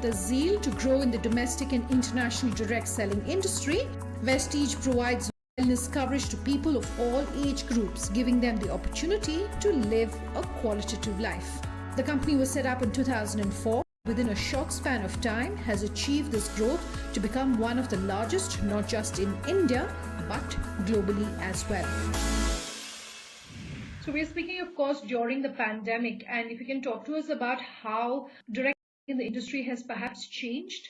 a zeal to grow in the domestic and international direct selling industry, Vestige provides wellness coverage to people of all age groups, giving them the opportunity to live a qualitative life. The company was set up in 2004. Within a short span of time, has achieved this growth to become one of the largest, not just in India, but globally as well. So we're speaking, of course, during the pandemic, and if you can talk to us about how direct in the industry has perhaps changed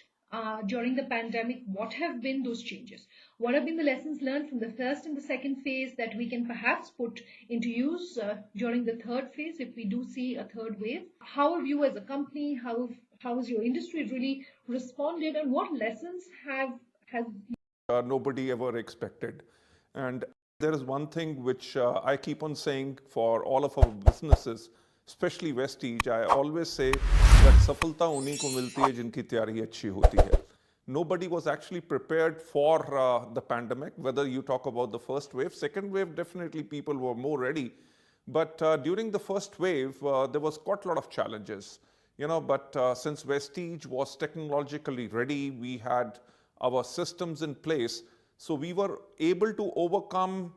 during the pandemic, what have been those changes? What have been the lessons learned from the first and the second phase that we can perhaps put into use during the third phase if we do see a third wave? How have you as a company, how has your industry really responded, and what lessons has nobody ever expected? And there is one thing which I keep on saying for all of our businesses, especially Vestige. I always say that सफलता उन्हीं को मिलती है जिनकी तैयारी अच्छी होती है. Nobody was actually prepared for the pandemic, whether you talk about the first wave. Second wave, definitely people were more ready. But during the first wave, there was quite a lot of challenges. But since Vestige was technologically ready, we had our systems in place. So we were able to overcome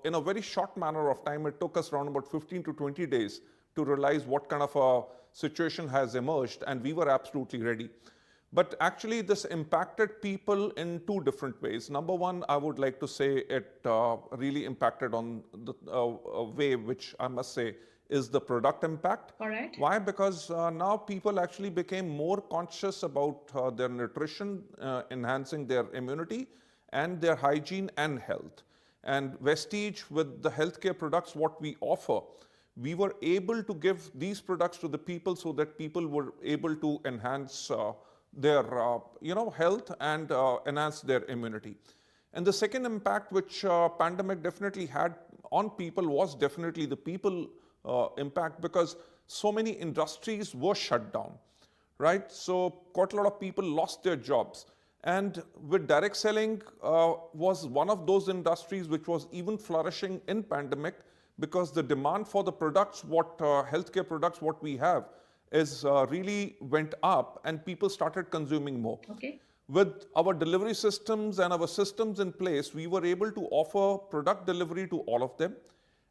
in a very short manner of time. It took us around about 15 to 20 days to realize what kind of a situation has emerged, and we were absolutely ready. But actually this impacted people in two different ways. Number one, I would like to say it really impacted on the way which I must say is the product impact. All right. Why? Because now people actually became more conscious about their nutrition, enhancing their immunity and their hygiene and health. And Vestige, with the healthcare products, what we offer, we were able to give these products to the people so that people were able to enhance their health and enhance their immunity. And the second impact which pandemic definitely had on people was definitely the people impact, because so many industries were shut down, right? So quite a lot of people lost their jobs. And with direct selling was one of those industries which was even flourishing in pandemic, because the demand for the products, healthcare products, what we have is really went up, and people started consuming more. Okay. With our delivery systems and our systems in place, we were able to offer product delivery to all of them.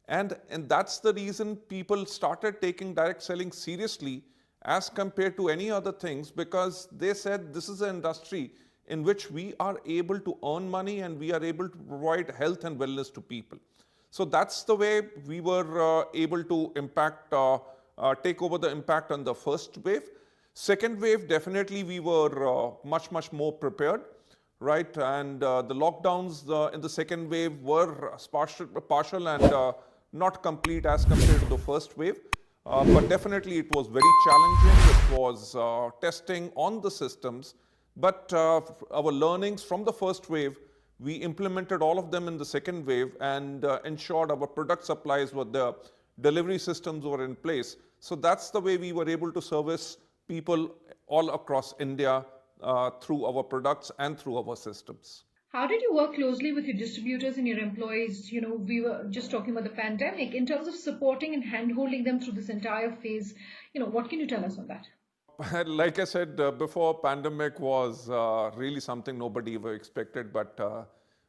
And that's the reason people started taking direct selling seriously as compared to any other things, because they said this is an industry in which we are able to earn money and we are able to provide health and wellness to people. So that's the way we were able to take over the impact on the first wave. Second wave, definitely we were much more prepared, right? And the lockdowns in the second wave were partial and not complete as compared to the first wave. But definitely it was very challenging. It was testing on the systems. But our learnings from the first wave, we implemented all of them in the second wave and ensured our product supplies were there, delivery systems were in place. So that's the way we were able to service people all across India through our products and through our systems. How did you work closely with your distributors and your employees? We were just talking about the pandemic in terms of supporting and hand-holding them through this entire phase. What can you tell us on that? Like I said before, pandemic was really something nobody ever expected, but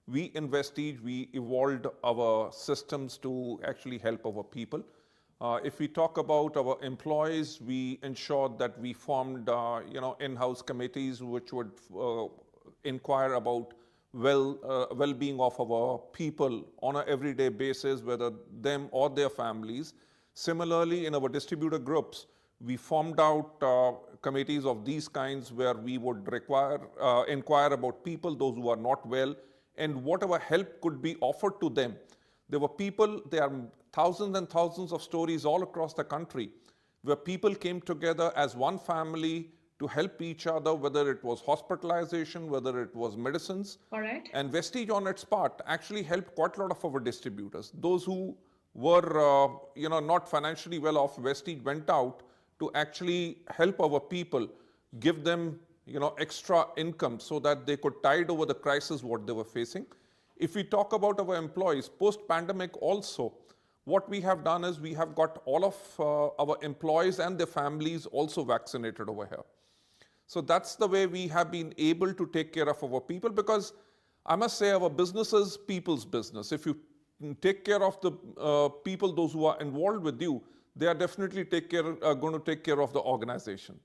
we in Vestige, we evolved our systems to actually help our people. If we talk about our employees, we ensured that we formed in-house committees which would inquire about well-being of our people on an everyday basis, whether them or their families. Similarly, in our distributor groups, we formed out committees of these kinds where we would inquire about people, those who are not well, and whatever help could be offered to them. There are thousands and thousands of stories all across the country where people came together as one family to help each other, whether it was hospitalization, whether it was medicines. All right. And Vestige on its part actually helped quite a lot of our distributors. Those who were not financially well off, Vestige went out to actually help our people, give them extra income so that they could tide over the crisis what they were facing. If we talk about our employees, post-pandemic also, what we have done is we have got all of our employees and their families also vaccinated over here. So that's the way we have been able to take care of our people, because I must say our business is people's business. If you take care of the people, those who are involved with you, they are definitely going to take care of the organization.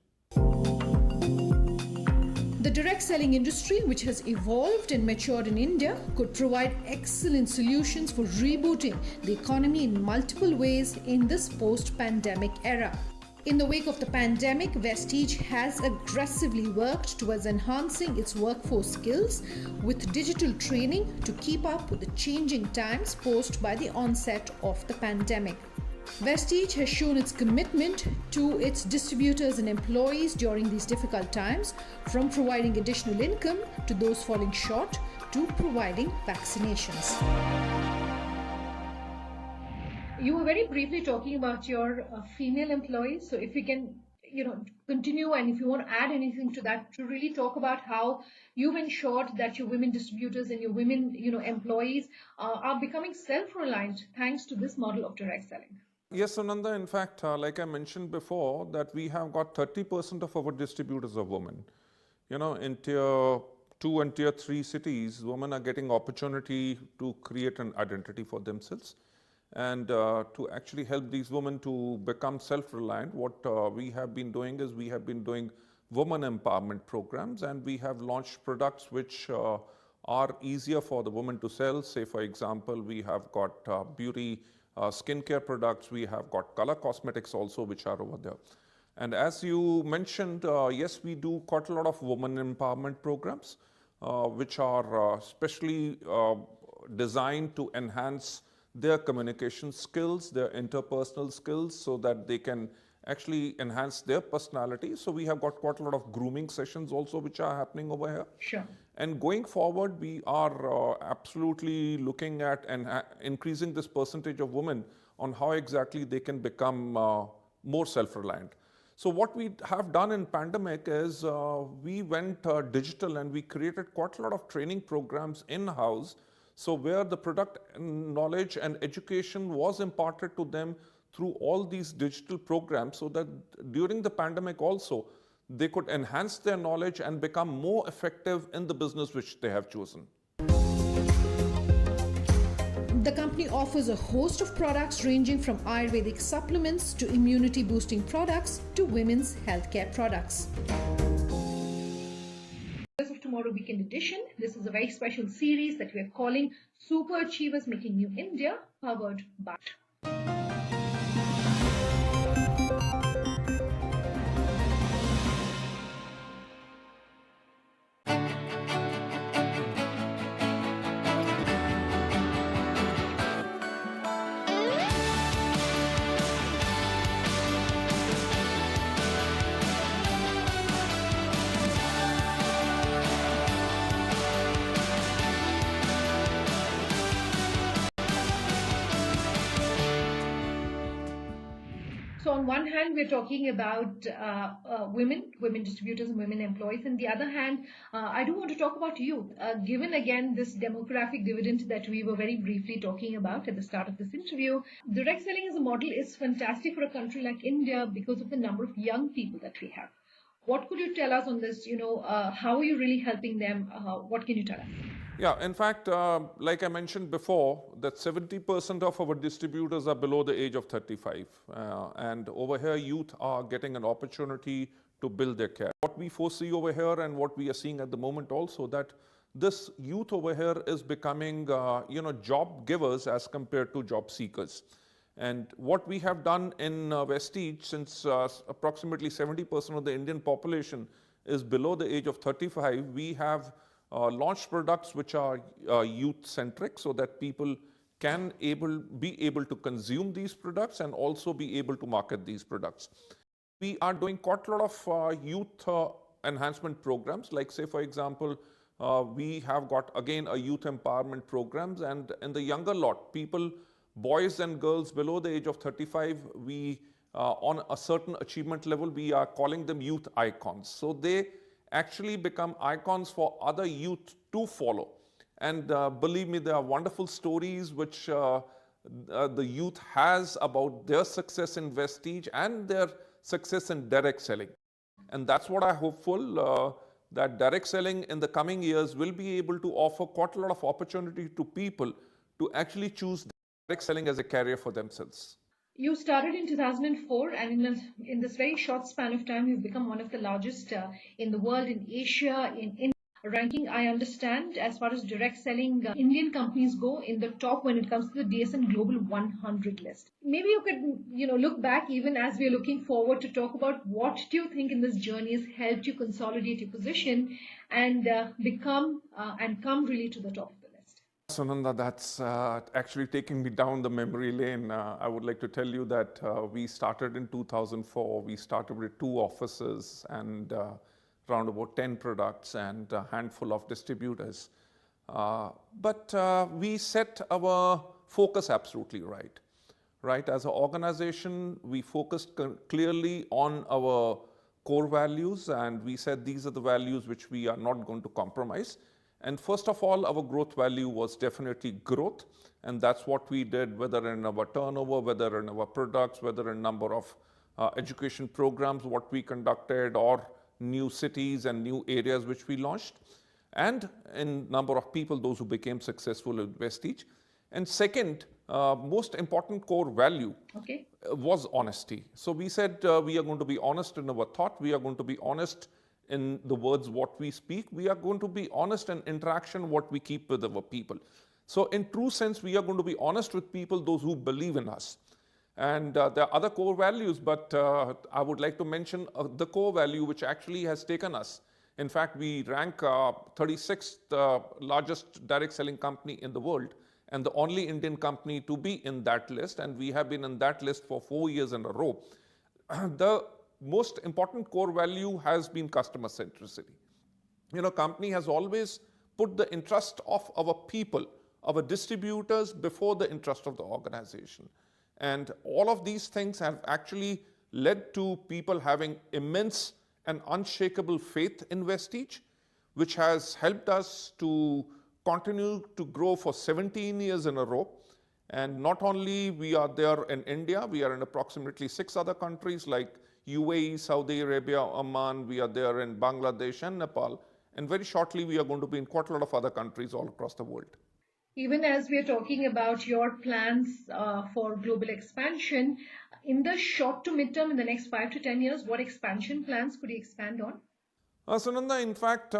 The direct selling industry, which has evolved and matured in India, could provide excellent solutions for rebooting the economy in multiple ways in this post-pandemic era. In the wake of the pandemic, Vestige has aggressively worked towards enhancing its workforce skills with digital training to keep up with the changing times posed by the onset of the pandemic. Vestige has shown its commitment to its distributors and employees during these difficult times, from providing additional income to those falling short to providing vaccinations. You were very briefly talking about your female employees. So if you can, continue, and if you want to add anything to that, to really talk about how you've ensured that your women distributors and your women, employees are becoming self-reliant thanks to this model of direct selling. Yes, Ananda, in fact, like I mentioned before, that we have got 30% of our distributors are women. In tier 2 and tier 3 cities, women are getting opportunity to create an identity for themselves. And to actually help these women to become self-reliant, what we have been doing is we have been doing women empowerment programs, and we have launched products which are easier for the women to sell. Say, for example, we have got beauty skincare products, we have got color cosmetics also, which are over there. And as you mentioned, yes, we do quite a lot of women empowerment programs, which are specially designed to enhance their communication skills, their interpersonal skills, so that they can actually enhance their personality. So we have got quite a lot of grooming sessions also, which are happening over here. Sure. And going forward, we are absolutely looking at and increasing this percentage of women on how exactly they can become more self-reliant. So what we have done in pandemic is we went digital, and we created quite a lot of training programs in-house. So where the product knowledge and education was imparted to them through all these digital programs, so that during the pandemic also, they could enhance their knowledge and become more effective in the business which they have chosen. The company offers a host of products ranging from Ayurvedic supplements to immunity boosting products to women's healthcare products. Of Tomorrow Weekend Edition. This is a very special series that we are calling Super Achievers Making New India, powered by. So on one hand, we're talking about women distributors and women employees. On the other hand, I do want to talk about youth. Given again this demographic dividend that we were very briefly talking about at the start of this interview, direct selling as a model is fantastic for a country like India because of the number of young people that we have. What could you tell us on this? How are you really helping them? What can you tell us? Yeah, in fact, like I mentioned before, that 70% of our distributors are below the age of 35. And over here, youth are getting an opportunity to build their career. What we foresee over here and what we are seeing at the moment also, that this youth over here is becoming, job givers as compared to job seekers. And what we have done in Vestige, since approximately 70% of the Indian population is below the age of 35, we have launched products which are youth-centric, so that people can be able to consume these products and also be able to market these products. We are doing quite a lot of youth enhancement programs, like say for example, we have got again a youth empowerment programs, and in the younger lot, people, boys and girls below the age of 35, we on a certain achievement level, we are calling them youth icons. So they actually become icons for other youth to follow. And believe me, there are wonderful stories which the youth has about their success in Vestige and their success in direct selling. And that's what I'm hopeful, that direct selling in the coming years will be able to offer quite a lot of opportunity to people to actually choose direct selling as a career for themselves. You started in 2004, and in this very short span of time, you've become one of the largest in the world, in Asia, in ranking. I understand, as far as direct selling Indian companies go, in the top when it comes to the DSN Global 100 list. Maybe you could, look back even as we're looking forward to talk about what do you think in this journey has helped you consolidate your position and become and come really to the top of the list. Sunanda, that's actually taking me down the memory lane. I would like to tell you that we started in 2004. We started with 2 offices and around about 10 products and a handful of distributors. But we set our focus absolutely right. Right, as an organization, we focused clearly on our core values, and we said these are the values which we are not going to compromise. And first of all, our growth value was definitely growth, and that's what we did, whether in our turnover, whether in our products, whether in number of education programs, what we conducted, or new cities and new areas which we launched, and in number of people, those who became successful with Vestige. And second, most important core value was honesty. So we said we are going to be honest in our thought, we are going to be honest in the words what we speak, we are going to be honest in interaction what we keep with our people. So in true sense, we are going to be honest with people, those who believe in us. And there are other core values, but I would like to mention the core value which actually has taken us. In fact, we rank 36th largest direct selling company in the world, and the only Indian company to be in that list, and we have been in that list for 4 years in a row. The most important core value has been customer centricity. Company has always put the interest of our people, our distributors, before the interest of the organization. And all of these things have actually led to people having immense and unshakable faith in Vestige, which has helped us to continue to grow for 17 years in a row. And not only we are there in India, we are in approximately 6 other countries like UAE, Saudi Arabia, Oman, we are there in Bangladesh and Nepal. And very shortly, we are going to be in quite a lot of other countries all across the world. Even as we are talking about your plans for global expansion, in the short to mid-term, in the next 5 to 10 years, what expansion plans could you expand on? Sunanda, in fact,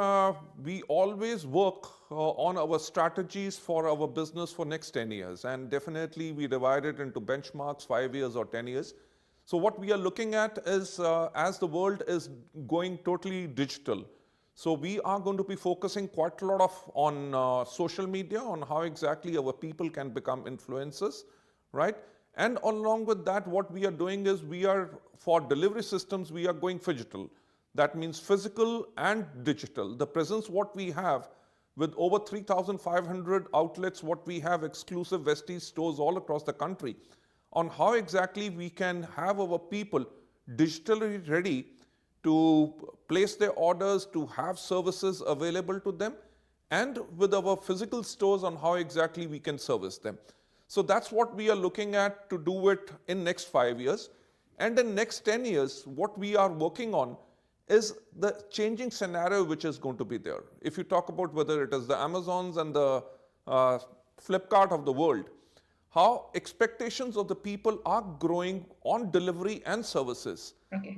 we always work on our strategies for our business for next 10 years. And definitely we divide it into benchmarks, 5 years or 10 years. So what we are looking at is as the world is going totally digital. So we are going to be focusing quite a lot on social media, on how exactly our people can become influencers, right? And along with that, what we are doing is for delivery systems, we are going phygital. That means physical and digital. The presence what we have with over 3,500 outlets, what we have exclusive Vestige stores all across the country, on how exactly we can have our people digitally ready to place their orders, to have services available to them, and with our physical stores on how exactly we can service them. So that's what we are looking at to do it in next 5 years. And in next 10 years, what we are working on is the changing scenario which is going to be there. If you talk about whether it is the Amazons and the Flipkart of the world, how expectations of the people are growing on delivery and services. Okay.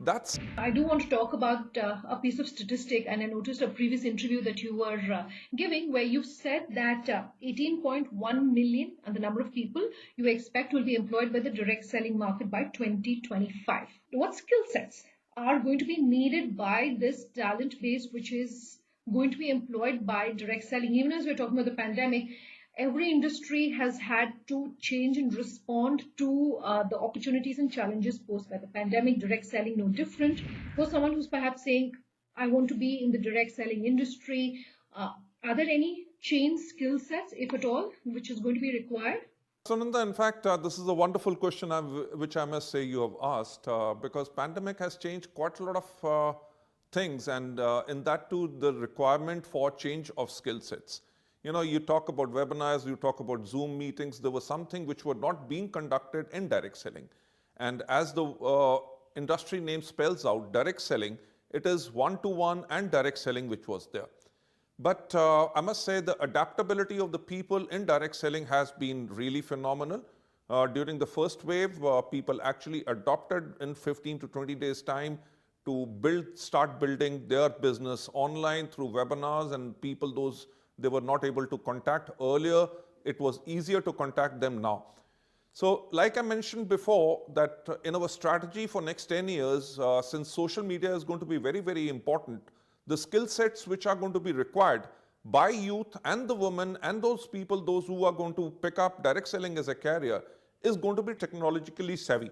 I do want to talk about a piece of statistic, and I noticed a previous interview that you were giving where you said that 18.1 million and the number of people you expect will be employed by the direct selling market by 2025. What skill sets are going to be needed by this talent base which is going to be employed by direct selling? Even as we're talking about the pandemic, every industry has had to change and respond to the opportunities and challenges posed by the pandemic. Direct selling no different. For someone who's perhaps saying, I want to be in the direct selling industry, are there any change skill sets, if at all, which is going to be required? Sunanda, in fact, this is a wonderful question which I must say you have asked, because pandemic has changed quite a lot of things, and in that too, the requirement for change of skill sets. You talk about webinars, you talk about Zoom meetings. There was something which were not being conducted in direct selling. And as the industry name spells out, direct selling It is one-to-one and direct selling which was there. But I must say the adaptability of the people in direct selling has been really phenomenal. During the first wave, people actually adopted in 15 to 20 days time to start building their business online through webinars, and people those they were not able to contact earlier, it was easier to contact them now. So like I mentioned before, that in our strategy for next 10 years, since social media is going to be very, very important, the skill sets which are going to be required by youth and the women and those people, those who are going to pick up direct selling as a career, is going to be technologically savvy.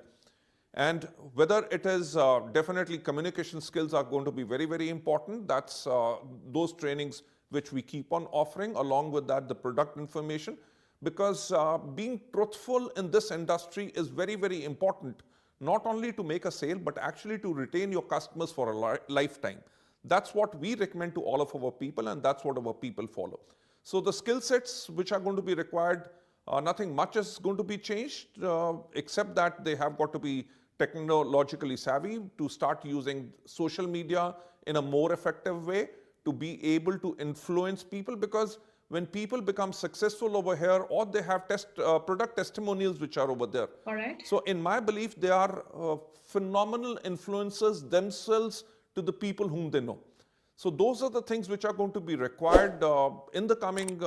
And whether it is definitely communication skills are going to be very, very important. That's those trainings which we keep on offering. Along with that, the product information, because being truthful in this industry is very, very important, not only to make a sale, but actually to retain your customers for a lifetime. That's what we recommend to all of our people, and that's what our people follow. So the skill sets which are going to be required, nothing much is going to be changed, except that they have got to be technologically savvy to start using social media in a more effective way, to be able to influence people, because when people become successful over here, or they have product testimonials which are over there. All right. So in my belief, they are phenomenal influencers themselves to the people whom they know. So those are the things which are going to be required in the coming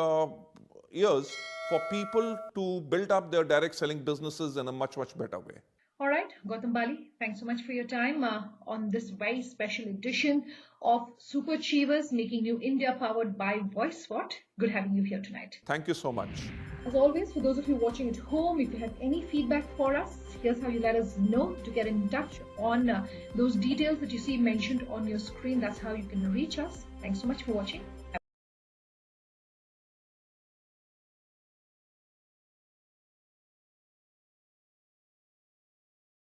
years for people to build up their direct selling businesses in a much, much better way. All right, Gautam Bali, thanks so much for your time on this very special edition of Super Achievers Making New India, powered by VoiceSwat. Good having you here tonight. Thank you so much. As always, for those of you watching at home, if you have any feedback for us, here's how you let us know. To get in touch on those details that you see mentioned on your screen, that's how you can reach us. Thanks so much for watching.